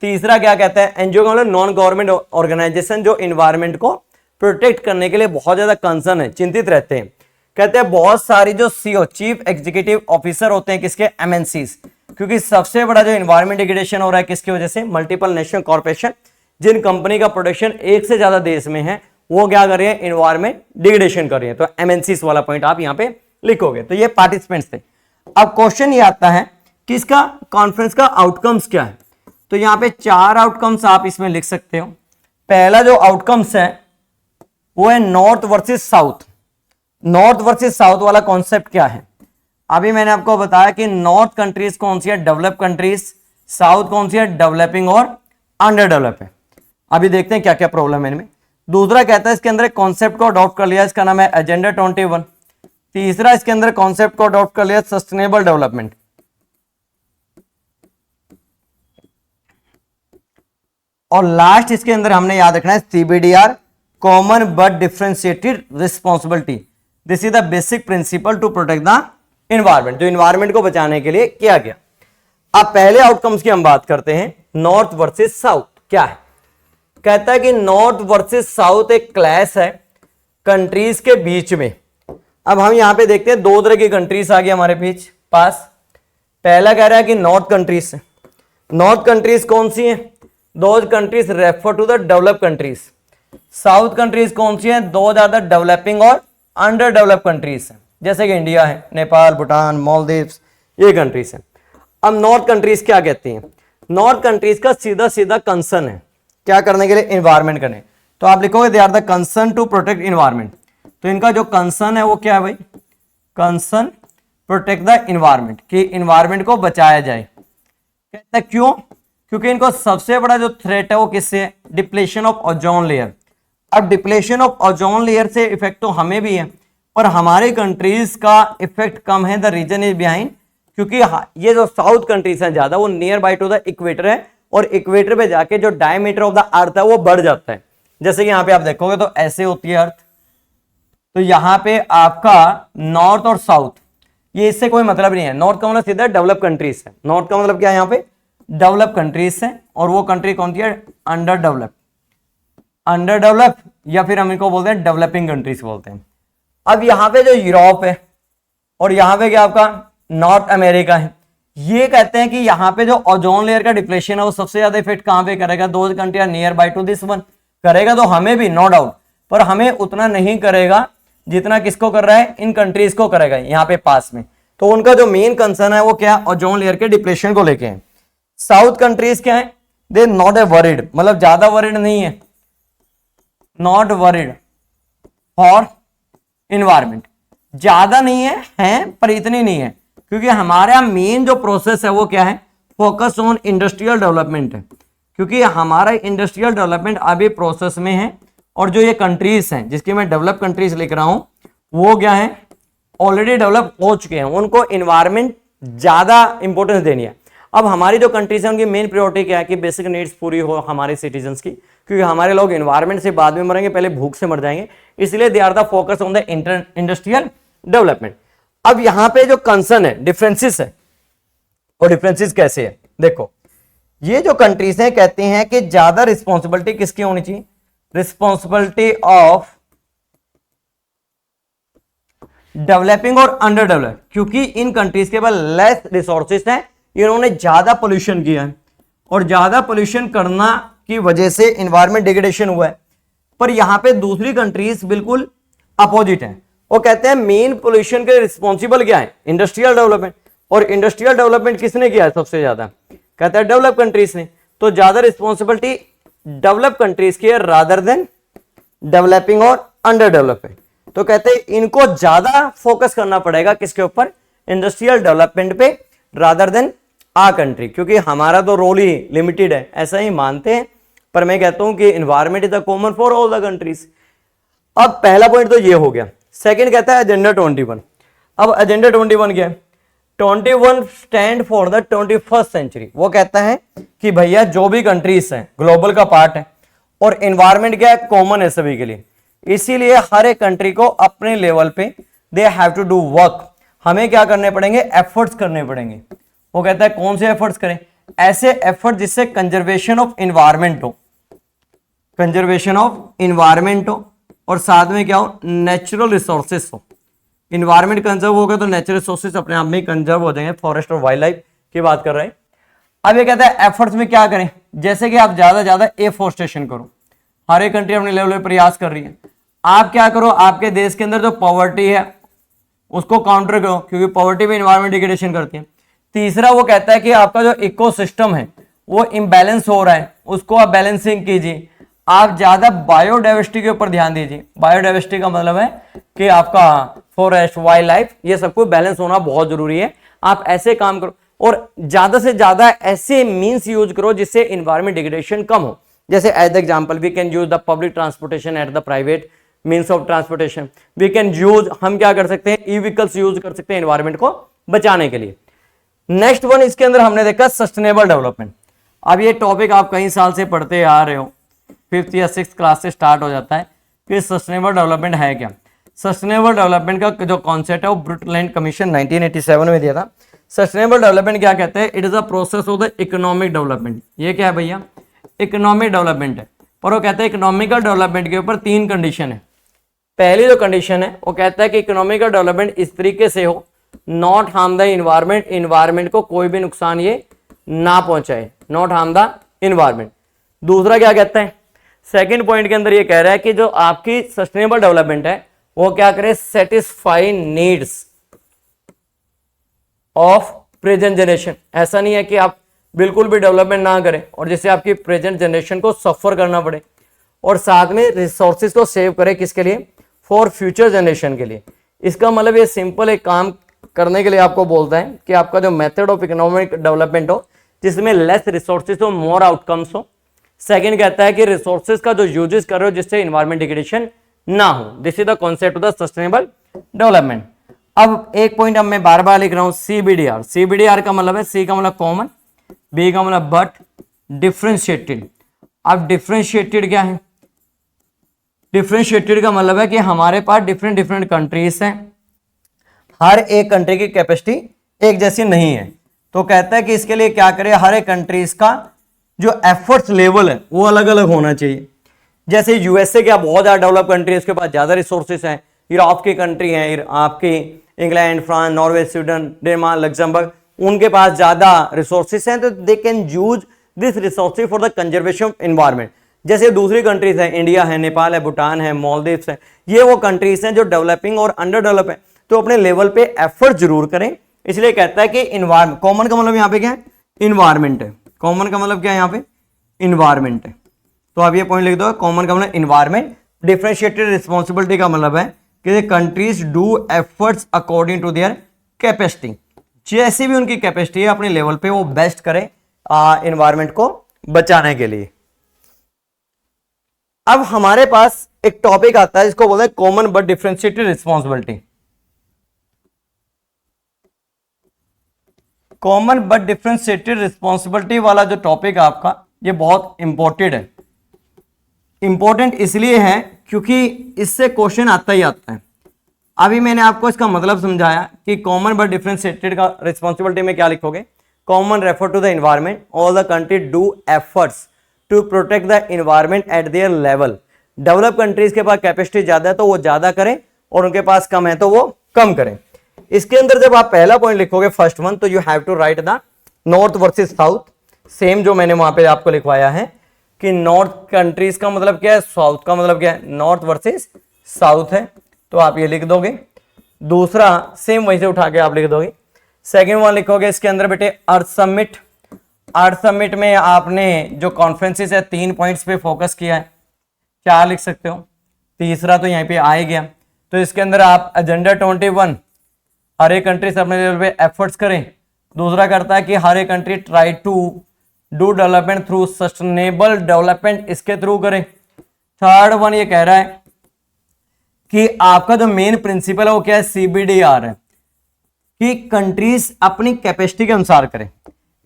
तीसरा क्या कहता है, एनजीओ का मतलब नॉन गवर्नमेंट ऑर्गेनाइजेशन जो इन्वायरमेंट को प्रोटेक्ट करने के लिए बहुत ज्यादा कंसर्न है, चिंतित रहते हैं। कहते हैं बहुत सारी जो सीओ चीफ एग्जीक्यूटिव ऑफिसर होते हैं किसके, एमएनसीज, क्योंकि सबसे बड़ा जो इन्वायरमेंट डिग्रेडेशन हो रहा है किसकी वजह से, मल्टीपल नेशनल कॉर्पोरेशन। जिन कंपनी का प्रोडक्शन एक से ज्यादा देश में है वो क्या कर रही है, इन्वायरमेंट डिग्रेडेशन कर रही है। तो एमएनसीज वाला पॉइंट आप यहाँ पे लिखोगे। तो ये पार्टिसिपेंट्स थे। अब क्वेश्चन ये आता है कि इसका कॉन्फ्रेंस का आउटकम्स क्या है। तो यहाँ पे 4 आउटकम्स आप इसमें लिख सकते हो। पहला जो आउटकम्स है वो है north versus south. North versus south वाला कॉन्सेप्ट क्या है, अभी मैंने आपको बताया कि नॉर्थ कंट्रीज कौन सी है, डेवलप कंट्रीज, साउथ कौन सी है, डेवलपिंग और अंडर डेवलप है। अभी देखते हैं क्या क्या प्रॉब्लम है इनमें। दूसरा कहता है इसके अंदर कॉन्सेप्ट को अडॉप्ट कर लिया, इसका नाम है एजेंडा 21। तीसरा इसके अंदर कॉन्सेप्ट को अडॉप्ट कर लिया सस्टेनेबल डेवलपमेंट। और लास्ट इसके अंदर हमने याद रखना है CBDR, common but differentiated responsibility. This is the basic principle to protect the environment, जो एनवायरनमेंट को बचाने के लिए किया गया। अब पहले आउटकम्स की हम बात करते हैं, नॉर्थ वर्सेस साउथ क्या है। कहता है कि नॉर्थ वर्सेस साउथ एक क्लैश है कंट्रीज के बीच में। अब हम यहां पे देखते हैं 2 तरह की कंट्रीज आ गई हमारे बीच पास। पहला कह रहा है कि नॉर्थ कंट्रीज, नॉर्थ कंट्रीज कौन सी हैं? Those countries refer to the developed countries. South countries कौन सी हैं? दोज आर द डेवलपिंग और अंडर डेवलप्ड कंट्रीज हैं, जैसे कि इंडिया है, नेपाल, भूटान, मालदीव्स, ये कंट्रीज हैं। अब नॉर्थ कंट्रीज क्या कहती हैं? नॉर्थ कंट्रीज का सीधा सीधा कंसर्न है क्या करने के लिए? इन्वायरमेंट करने। तो आप लिखोगे they are the concern to protect environment. तो इनका जो कंसर्न है वो क्या है भाई? कंसर्न प्रोटेक्ट द इन्वायरमेंट, कि इन्वायरमेंट को बचाया जाए। कहता है क्यों? क्योंकि इनको सबसे बड़ा जो थ्रेट है वो किससे है? Depletion of ozone layer. अब डिप्लेशन ऑफ ओजोन लेयर से इफेक्ट तो हमें भी है, पर हमारे कंट्रीज का इफेक्ट कम है। द रीजन इज बिहाइंड, क्योंकि ये जो साउथ कंट्रीज हैं ज्यादा, वो near by two the equator है, और इक्वेटर पे जाके जो डायमीटर ऑफ द अर्थ है वो बढ़ जाता है। जैसे कि यहाँ पे आप देखोगे तो ऐसे होती है अर्थ, तो यहाँ पे आपका नॉर्थ और साउथ, ये इससे कोई मतलब नहीं है। नॉर्थ का मतलब सीधा डेवलप कंट्रीज है। नॉर्थ का मतलब क्या है? यहाँ पे डेवलप कंट्रीज है, और वो कंट्री कौन सी है? Under develop. अंडर डेवलप या फिर हम इनको बोलते हैं डेवलपिंग कंट्रीज बोलते हैं। अब यहाँ पे जो यूरोप है और यहाँ पे क्या आपका नॉर्थ अमेरिका है, ये कहते हैं कि यहाँ पे जो ओजोन लेयर का डिप्लेशन है वो सबसे ज्यादा इफेक्ट कहाँ पे करेगा? दो country are nearby to this one. करेगा तो हमें भी, नो डाउट, पर हमें उतना नहीं करेगा जितना किसको कर रहा है? इन कंट्रीज को करेगा यहाँ पे पास में। तो उनका जो मेन कंसर्न है वो क्या? ओजोन लेयर के डिप्लेशन को लेके है। साउथ कंट्रीज क्या है? दे नॉट ए वरिड, मतलब ज्यादा वरिड नहीं है, नॉट वरिड फॉर इन्वायरमेंट, ज्यादा नहीं है पर इतनी नहीं है, क्योंकि हमारा मेन जो प्रोसेस है वो क्या है? फोकस ऑन इंडस्ट्रियल डेवलपमेंट है, क्योंकि हमारा इंडस्ट्रियल डेवलपमेंट अभी प्रोसेस में है। और जो ये कंट्रीज हैं जिसकी मैं डेवलप कंट्रीज लिख रहा हूं, वो क्या है? ऑलरेडी डेवलप हो चुके हैं, उनको इन्वायरमेंट ज्यादा इंपॉर्टेंस देनी है। अब हमारी जो कंट्रीज है उनकी मेन प्रायोरिटी क्या है? कि बेसिक नीड्स पूरी हो हमारे सिटीजन्स की, क्योंकि हमारे लोग इन्वायरमेंट से बाद में मरेंगे, पहले भूख से मर जाएंगे, इसलिए they are the focus on the industrial development. अब यहां पे जो कंसर्न है, डिफरेंसेस है, और डिफरेंसेस कैसे है? देखो, ये जो कंट्रीज हैं कहते हैं कि ज्यादा रिस्पॉन्सिबिलिटी किसकी होनी चाहिए? रिस्पॉन्सिबिलिटी ऑफ डेवलपिंग और अंडर डेवलप, क्योंकि इन कंट्रीज के पास लेस रिसोर्सेस हैं, इन्होंने ज्यादा पोल्यूशन किया है, और ज्यादा पोल्यूशन करना की वजह से इन्वायरमेंट डिग्रेडेशन हुआ है। पर यहां पे दूसरी कंट्रीज बिल्कुल अपोजिट है, वो कहते हैं मेन पोल्यूशन के रिस्पॉन्सिबल क्या है? Industrial development. और इंडस्ट्रियल डेवलपमेंट किसने किया है सबसे ज्यादा? कहता है डेवलप कंट्रीज ने। तो ज्यादा रिस्पॉन्सिबिलिटी डेवलप कंट्रीज की है रादर देन डेवलपिंग और अंडर डेवलपमेंट। तो कहते हैं इनको ज्यादा फोकस करना पड़ेगा किसके ऊपर? इंडस्ट्रियल डेवलपमेंट पे रादर देन आ कंट्री, क्योंकि हमारा तो रोल ही लिमिटेड है, ऐसा ही मानते हैं। पर मैं कहता हूं कि environment is the common for all the countries. अब पहला पॉइंट तो ये हो गया। सेकंड कहता है एजेंडा 21। अब एजेंडा 21 क्या है? 21 stand for the 21st century. वो कहता है कि भैया जो भी कंट्रीज हैं ग्लोबल का पार्ट है, और एनवायरमेंट क्या है? कॉमन है सभी के लिए। इसीलिए हर एक कंट्री को अपने लेवल पे they have to do work. हमें क्या करने पड़ेंगे? एफर्ट्स करने पड़ेंगे। वो कहता है कौन से एफर्ट्स करें? ऐसे एफर्ट जिससे कंजर्वेशन ऑफ एनवायरमेंट हो, कंजर्वेशन ऑफ एनवायरमेंट हो, और साथ में क्या हो? नेचुरल रिसोर्सेस हो। इन्वायरमेंट कंजर्व होगा तो नेचुरल रिसोर्सेज अपने आप में कंजर्व हो जाएंगे। फॉरेस्ट और वाइल्ड लाइफ की बात कर रहे हैं। अब ये कहता है एफर्ट्स में क्या करें? जैसे कि आप ज्यादा ज्यादा एफोरेस्टेशन करो, हर एक कंट्री अपने लेवल पे प्रयास कर रही है। आप क्या करो? आपके देश के अंदर जो पॉवर्टी है उसको काउंटर करो, क्योंकि पॉवर्टी भी इन्वायरमेंट डिग्रेडेशन करती है। तीसरा वो कहता है कि आपका जो इकोसिस्टम है वो इम्बैलेंस हो रहा है, उसको आप बैलेंसिंग कीजिए। आप ज्यादा बायोडाइवर्सिटी के ऊपर ध्यान दीजिए। बायोडाइवर्सिटी का मतलब है कि आपका फॉरेस्ट, वाइल्ड लाइफ, ये सब कुछ बैलेंस होना बहुत जरूरी है। आप ऐसे काम करो, और ज्यादा से ज्यादा ऐसे मीन्स यूज करो जिससे इन्वायरमेंट डिग्रेडेशन कम हो। जैसे as the example we can use the public transportation at the private means of transportation. We can use, हम क्या कर सकते हैं? ई व्हीकल्स यूज कर सकते हैं एनवायरमेंट को बचाने के लिए। नेक्स्ट वन इसके अंदर हमने देखा सस्टेनेबल डेवलपमेंट। अब ये टॉपिक आप कई साल से पढ़ते आ रहे हो, 5th या 6th क्लास से स्टार्ट हो जाता है कि सस्टेनेबल डेवलपमेंट है क्या। सस्टेनेबल डेवलपमेंट का जो कॉन्सेप्ट है वो ब्रुटलैंड कमीशन 1987 में दिया था। सस्टेनेबल डेवलपमेंट क्या कहते हैं? It is a process of the economic development. ये क्या है भैया? इकोनॉमिक डेवलपमेंट है। पर वो कहते हैं इकोनॉमिकल डेवलपमेंट के ऊपर 3 कंडीशन है। पहली जो कंडीशन है वो कहता है कि इकोनॉमिकल डेवलपमेंट इस तरीके से हो, not harm the environment, environment को कोई भी नुकसान ये ना पहुंचाए, नॉट हार्म द इन्वायरमेंट। दूसरा क्या कहता है, सेकंड पॉइंट के अंदर ये कह रहा है कि जो आपकी सस्टेनेबल डेवलपमेंट है वो क्या करे, satisfy needs of present generation. ऐसा नहीं है कि आप बिल्कुल भी डेवलपमेंट ना करें और जिससे आपकी प्रेजेंट जनरेशन को सफर करना पड़े, और साथ में रिसोर्सेज को सेव करें किसके लिए, फॉर फ्यूचर जनरेशन के लिए। इसका मतलब ये सिंपल एक काम करने के लिए आपको बोलता है कि आपका जो मेथड ऑफ इकोनॉमिक डेवलपमेंट हो जिसमें लेस रिसोर्सेज हो, मोर आउटकम्स हो। सेकंड कहता है कि रिसोर्सेज का जो यूजेस कर रहे हो जिससे इन्वायरमेंट डिग्रेडेशन ना हो। This is the concept of the sustainable development. अब एक पॉइंट अब मैं बार बार लिख रहा हूं, CBDR। CBDR का मतलब है, C का मतलब कॉमन, B का मतलब बट, डिफ्रेंशिएटेड। अब डिफ्रेंशिएटेड क्या है, डिफ्रेंशिएटेड का मतलब है कि हमारे पास डिफरेंट डिफरेंट कंट्रीज हैं, हर एक कंट्री की कैपेसिटी एक जैसी नहीं है। तो कहता है कि इसके लिए क्या करें, हर एक कंट्रीज का जो एफर्ट्स लेवल है वो अलग अलग होना चाहिए। जैसे यूएसए क्या बहुत ज्यादा डेवलप कंट्री है, उसके पास ज्यादा रिसोर्सेस हैं। यूरोप की कंट्री है, आपकी England, France, Norway, Sweden, Denmark, Luxembourg, उनके पास ज्यादा रिसोर्सेस हैं, तो they can use this resources for the conservation of environment. जैसे दूसरी कंट्रीज है, इंडिया है, नेपाल है, भूटान है, मालदीव्स है, ये वो कंट्रीज हैं जो डेवलपिंग और अंडर डेवलप है, तो अपने लेवल पे एफर्ट जरूर करें। इसलिए कहता है कि इन्वायरमेंट, कॉमन का मतलब यहाँ पे क्या है, इन्वायरमेंट है। कॉमन का मतलब क्या है यहाँ पे, इन्वायरमेंट है। तो आप ये पॉइंट लिख दो, कॉमन का मतलब इन्वायरमेंट। डिफरेंशिएटेड रिस्पॉन्सिबिलिटी का मतलब है कि countries do efforts according to their capacity, जैसी भी उनकी कैपेसिटी है अपने लेवल पे वो बेस्ट करें इन्वायरमेंट को बचाने के लिए। अब हमारे पास एक टॉपिक आता है जिसको बोलते हैं common but differentiated responsibility. Common but differentiated responsibility वाला जो टॉपिक है आपका, ये बहुत इंपॉर्टेंट है। इंपॉर्टेंट इसलिए है क्योंकि इससे क्वेश्चन आता ही आता है। अभी मैंने आपको इसका मतलब समझाया कि कॉमन बट डिफरेंशिएटेड का रिस्पॉन्सिबिलिटी में क्या लिखोगे, common refer to the environment, all the country do efforts to protect the environment at their level. Develop countries के पास कैपेसिटी ज्यादा है तो वो ज्यादा करें, और उनके पास कम है तो वो कम करें। इसके अंदर जब आप पहला पॉइंट लिखोगे फर्स्ट वन, तो you have to write the north versus south, same जो मैंने वहां पे आपको लिखवाया है कि नॉर्थ कंट्रीज का मतलब क्या है, साउथ का मतलब क्या है, नॉर्थ वर्सेस साउथ है, तो आप ये लिख दोगे। दूसरा सेम वहीं से उठा के आप लिख दोगे। सेकेंड वन लिखोगे इसके अंदर बेटे अर्थ समिट। अर्थ समिट में आपने जो कॉन्फ्रेंसेस है 3 पॉइंट्स पे फोकस किया है, क्या लिख सकते हो, तीसरा तो यहीं पे आ ही गया। तो इसके अंदर आप एजेंडा 21, हर एक कंट्री से अपने लेवल पे एफर्ट्स करें। दूसरा करता है कि हर एक country try to do development through sustainable development, इसके थ्रू करें। थर्ड वन ये कह रहा है कि आपका जो मेन प्रिंसिपल है वो क्या है, CBDR है, कि कंट्रीज अपनी कैपेसिटी के अनुसार करें।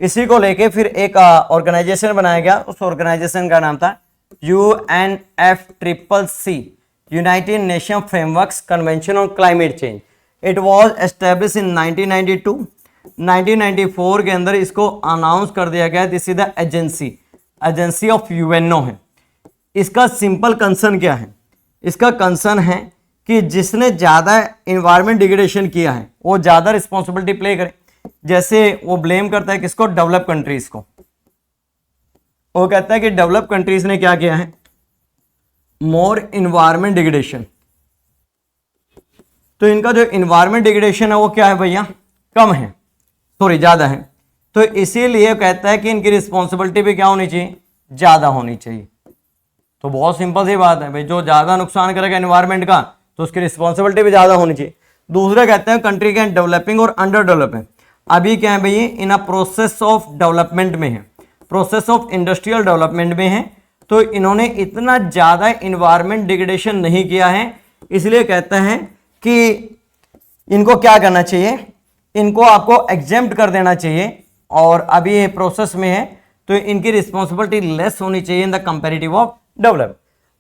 इसी को लेके फिर एक ऑर्गेनाइजेशन बनाया गया, उस ऑर्गेनाइजेशन का नाम था UNFCCC, United nation framework convention on climate change. It was establish in 1992। 1994 के अंदर इसको अनाउंस कर दिया गया, this is the agency of UNO है। इसका सिंपल कंसर्न क्या है, इसका कंसर्न है कि जिसने ज्यादा एनवायरमेंट डिग्रेडेशन किया है वो ज्यादा रिस्पॉन्सिबिलिटी प्ले करे। जैसे वो ब्लेम करता है किसको, डेवलप कंट्रीज को। वो कहता है कि डेवलप कंट्रीज ने क्या किया है, मोर एनवायरमेंट डिग्रेडेशन, तो इनका जो एनवायरमेंट डिग्रेडेशन है वो क्या है भैया, कम है, सॉरी ज्यादा है। तो इसीलिए कहता है कि इनकी रिस्पॉन्सिबिलिटी भी क्या होनी चाहिए, ज्यादा होनी चाहिए। तो बहुत सिंपल सी बात है भाई, जो ज्यादा नुकसान करेगा एनवायरमेंट का तो उसकी रिस्पॉन्सिबिलिटी भी ज्यादा होनी चाहिए। दूसरा कहते हैं कंट्री के डेवलपिंग और अंडर डेवलपिंग। अभी क्या है भैया, इन अ प्रोसेस ऑफ डेवलपमेंट में है, प्रोसेस ऑफ इंडस्ट्रियल डेवलपमेंट में है, तो इन्होंने इतना ज्यादा एनवायरमेंट डिग्रेडेशन नहीं किया है। इसलिए कहते हैं कि इनको क्या करना चाहिए, इनको आपको एग्जेम्प्ट कर देना चाहिए, और अभी ये प्रोसेस में है तो इनकी रिस्पॉन्सिबिलिटी लेस होनी चाहिए in the comparative of develop.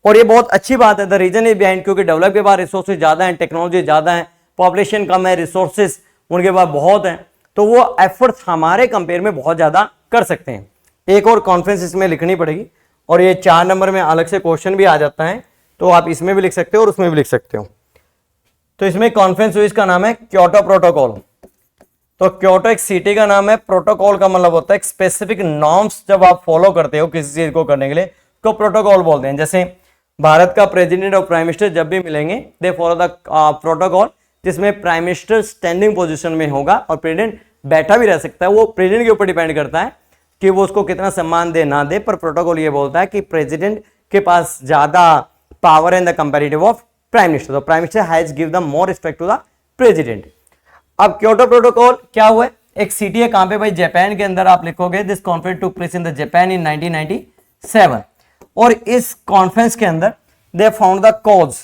और ये बहुत अच्छी बात है, द रीजन इज बिहाइंड, क्योंकि डेवलप के पास रिसोर्सेज ज्यादा हैं, टेक्नोलॉजी ज्यादा है, पॉपुलेशन कम है, रिसोर्सेज उनके पास बहुत है, तो वो एफर्ट्स हमारे कंपेयर में बहुत ज्यादा कर सकते हैं। एक और कॉन्फ्रेंस इसमें लिखनी पड़ेगी, और ये 4 नंबर में अलग से क्वेश्चन भी आ जाता है, तो आप इसमें भी लिख सकते हो और उसमें भी लिख सकते हो। तो इसमें कॉन्फ्रेंस हुई, इसका नाम है क्योटो प्रोटोकॉल। तो क्योटो एक सिटी का नाम है, प्रोटोकॉल का मतलब होता है एक स्पेसिफिक नॉर्म्स जब आप फॉलो करते हो किसी चीज को करने के लिए तो प्रोटोकॉल बोलते हैं। जैसे भारत का प्रेसिडेंट और प्राइम मिनिस्टर जब भी मिलेंगे दे फॉलो द प्रोटोकॉल, जिसमें प्राइम मिनिस्टर स्टैंडिंग पोजीशन में होगा और प्रेसिडेंट बैठा भी रह सकता है। वो प्रेसिडेंट के ऊपर डिपेंड करता है कि वो उसको कितना सम्मान दे ना दे, पर प्रोटोकॉल ये बोलता है कि प्रेसिडेंट के पास ज्यादा power in the comparative of prime minister, तो prime minister has give the more respect to the president. अब क्योटो प्रोटोकॉल क्या हुआ है, एक सिटी है कहां पे भाई, जापान के अंदर। आप लिखोगे this conference took place in the Japan in 1997, और इस कॉन्फ्रेंस के अंदर दे फाउंड द कॉज।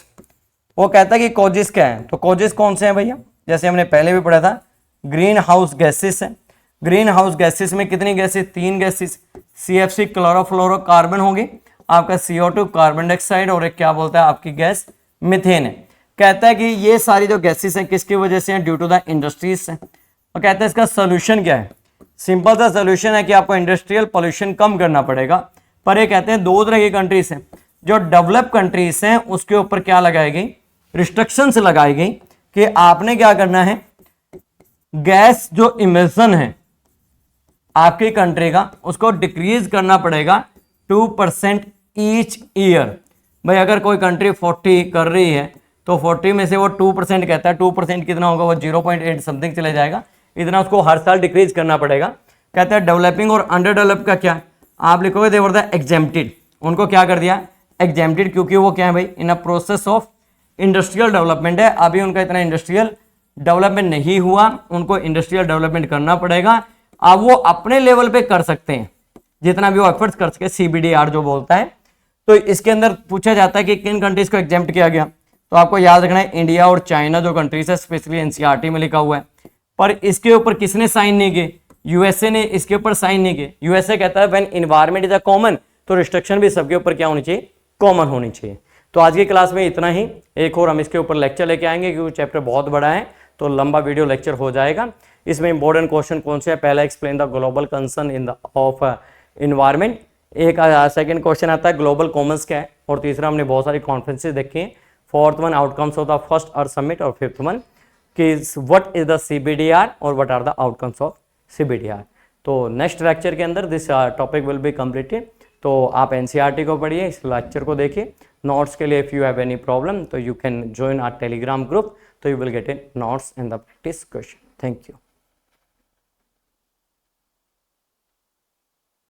वो कहता है कि कॉजेस क्या है, तो कॉजेस कौन से हैं भैया, जैसे हमने पहले भी पढ़ा था, ग्रीन हाउस गैसेस है। ग्रीन हाउस गैसेस में कितनी गैसेस, 3 गैसेस, CFC क्लोरोफ्लोरोकार्बन होगी, आपका CO2 कार्बन डाइऑक्साइड, और एक क्या बोलता है आपकी गैस मीथेन है। कहता है कि ये सारी जो गैसेस हैं किसकी वजह से हैं, ड्यू टू द इंडस्ट्रीज से। और कहता है इसका सोल्यूशन क्या है, सिंपल सा सोल्यूशन है कि आपको इंडस्ट्रियल पॉल्यूशन कम करना पड़ेगा। पर ये कहते हैं 2 तरह की कंट्रीज हैं, जो डेवलप कंट्रीज हैं उसके ऊपर क्या लगाई गई, रिस्ट्रिक्शंस लगाई गई कि आपने क्या करना है, गैस जो इमिशन है आपकी कंट्री का उसको डिक्रीज करना पड़ेगा 2% ईच ईयर। भाई अगर कोई कंट्री 40 कर रही है तो 40 में से वो 2% कहता है, 2% कितना होगा, वो 0.8 समथिंग चले जाएगा, इतना उसको हर साल डिक्रीज करना पड़ेगा। कहता है डेवलपिंग और अंडर डेवलप का क्या, आप लिखोगे दे वर द एग्जेम्प्टेड, उनको क्या कर दिया एग्जेम्प्टेड, क्योंकि वो क्या है भाई, in a process of industrial development है, अभी उनका इतना इंडस्ट्रियल डेवलपमेंट नहीं हुआ, उनको इंडस्ट्रियल डेवलपमेंट करना पड़ेगा। अब वो अपने लेवल पे कर सकते हैं जितना भी वो एफर्ट्स कर सके, CBDR जो बोलता है। तो इसके अंदर पूछा जाता है कि किन कंट्रीज को एग्जेम्प्ट किया गया, तो आपको याद रखना है इंडिया और चाइना जो कंट्रीज है, स्पेशली NCERT में लिखा हुआ है। पर इसके ऊपर किसने साइन नहीं किए, USA ने इसके ऊपर साइन नहीं किए। USA कहता है when environment is a common, तो रिस्ट्रिक्शन भी सबके ऊपर क्या होनी चाहिए, कॉमन होनी चाहिए। तो आज की क्लास में इतना ही, एक और हम इसके ऊपर लेक्चर लेके आएंगे क्योंकि चैप्टर बहुत बड़ा है तो लंबा वीडियो लेक्चर हो जाएगा। इसमें इंपॉर्टेंट क्वेश्चन कौन से है, पहला explain the global concern in the of environment, एक सेकंड क्वेश्चन आता है ग्लोबल कॉमन्स क्या है, और तीसरा हमने बहुत सारी कॉन्फ्रेंसेस देखी हैं, fourth one outcomes of the first earth summit, और फिफ्थ वन कि व्हाट इज द CBDR और what are the outcomes of CBDR। तो नेक्स्ट लेक्चर के अंदर this topic will be completed. तो आप NCERT को पढ़िए, इस लेक्चर को देखिए। नोट्स के लिए if you have any problem तो you can join our Telegram group, तो you will get in notes and the practice question. Thank you.